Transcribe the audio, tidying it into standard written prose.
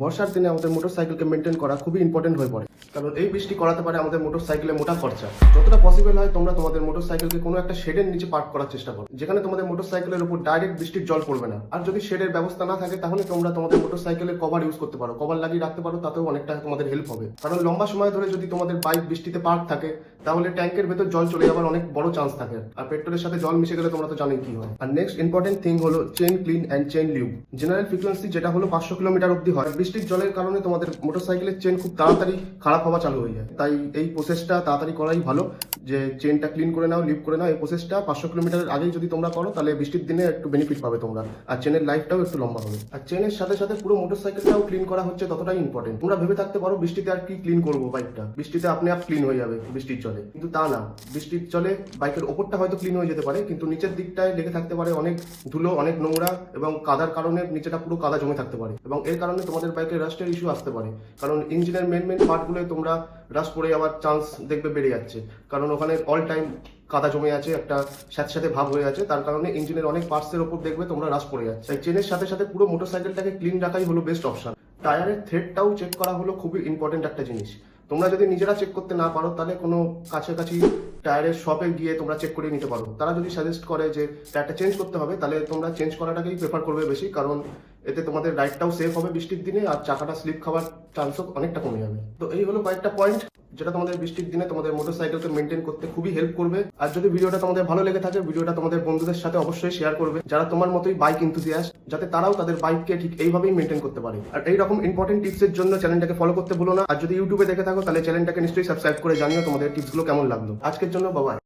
বর্ষার দিনে আমাদের মোটরসাইকেলকে মেনটেন করা খুবই ইম্পর্টেন্ট হয়ে পড়ে, কারণ এই বৃষ্টি করাতে পারে আমাদের মোটরসাইকেলে মোটা খরচা। যতটা পসিবল হয় তোমরা তোমাদের মোটরসাইকেলকে কোনো একটা শেডের নিচে পার্ক করার চেষ্টা করো, যেখানে তোমাদের মোটরসাইকেলের উপর ডাইরেক্ট বৃষ্টির জল পড়বে না। আর যদি শেডের ব্যবস্থা না থাকে তাহলে তোমরা তোমাদের মোটরসাইকেলের কভার ইউজ করতে পারো, কভার লাগিয়ে রাখতে পারো, তাতেও অনেকটা তোমাদের হেল্প হবে। কারণ লম্বা সময় ধরে যদি তোমাদের বাইক বৃষ্টিতে পার্ক থাকে তাহলে ট্যাঙ্কের ভেতর জল চলে যাওয়ার অনেক বড় চান্স থাকে, আর পেট্রোলের সাথে জল মিশে গেলে তোমরা তো জানোই কি হয়। আর নেক্সট ইম্পর্টেন্ট থিং হলো chain clean and chain lube. General frequency যেটা হলো 500 কিলোমিটার অব্দি হয়। বৃষ্টির জলের কারণে তোমাদের মোটরসাইকেলের চেন খুব তাড়াতাড়ি খারাপ হওয়া চালু হয়ে যায়, তাই এই প্রসেসটা তাড়াতাড়ি করাই ভালো, যে চেনটা ক্লিন করে নাও, লিভ করে নাও। এই প্রসেসটা 500 কিলোমিটারের আগেই যদি তোমরা করো তাহলে বৃষ্টির দিনে একটু বেনিফিট পাবে তোমরা, আর চেনের লাইফটাও একটু লম্বা হবে। আর চেনের সাথে সাথে পুরো মোটরসাইকেলটাও ক্লিন করা হচ্ছে ততটাই ইম্পর্টেন্ট। তোমরা ভেবে থাকতে পারো বৃষ্টিতে আর কি ক্লিন করবো বাইকটা, বৃষ্টিতে আপনি আপ ক্লিন হয়ে যাবে বৃষ্টির জলে, কিন্তু তা না। বৃষ্টির জলে বাইকের ওপরটা হয়তো ক্লিন হয়ে যেতে পারে, কিন্তু নিচের দিকটায় লেগে থাকতে পারে অনেক ধুলো, অনেক নোংরা, এবং কাদার কারণে নিচেটা পুরো কাদা জমে থাকতে পারে, এবং এর কারণে তোমাদের বাইকের রাস্টের ইস্যু আসতে পারে। কারণ ইঞ্জিনের মেন পার্টগুলো তোমরা রাস্ট পড়ে যাওয়ার চান্স দেখবে বেড়ে যাচ্ছে, কারণ ওখানে অল টাইম কাদা জমে আছে, একটা সাথে সাথে ভাব হয়ে আছে, তার কারণে ইঞ্জিনের অনেক পার্টসের ওপর দেখবে তোমরা রাস্ট পড়ে যাচ্ছে। তাই চেনের সাথে সাথে পুরো মোটরসাইকেলটাকে ক্লিন রাখাই হলো বেস্ট অপশন। টায়ারের থ্রেডটাও চেক করা হলো খুবই ইম্পর্টেন্ট একটা জিনিস। তোমরা যদি নিজেরা চেক করতে না পারো তাহলে কোনো কাছাকাছি টায়ারের শপে গিয়ে তোমরা চেক করে নিতে পারো। তারা যদি সাজেস্ট করে যে টায়ারটা চেঞ্জ করতে হবে তাহলে তোমরা চেঞ্জ করাটাকেই প্রেফার করবে বেশি, কারণ এতে তোমাদের রাইডটাও সেফ হবে বৃষ্টির দিনে, আর চাকাটা স্লিপ খাওয়ার চান্সও অনেকটা কমে যাবে। তো এই হলো কয়েকটা পয়েন্ট যেটা তোমাদের বৃষ্টির দিনে তোমাদের মোটরসাইকেলকে মেনটেন করতে খুবই হেল্প করবে। আর যদি ভিডিওটা তোমাদের ভালো লেগে থাকে ভিডিওটা তোমাদের বন্ধুদের সাথে অবশ্যই শেয়ার করবে, যারা তোমার মতোই বাইক এনথুসিয়াস্ট, যাতে তারাও তাদের বাইককে ঠিক এইভাবেই মেনটেন করতে পারে। আর এইরকম ইম্পর্টেন্ট টিপসের জন্য চ্যানেলটাকে ফলো করতে ভুলো না। আর যদি ইউটিউবে দেখে থাকো তাহলে চ্যানেলটাকে নিশ্চয়ই সাবস্ক্রাইব করে জানিও তোমাদের টিপসগুলো কেমন লাগলো। আজকের জন্য বাবাই।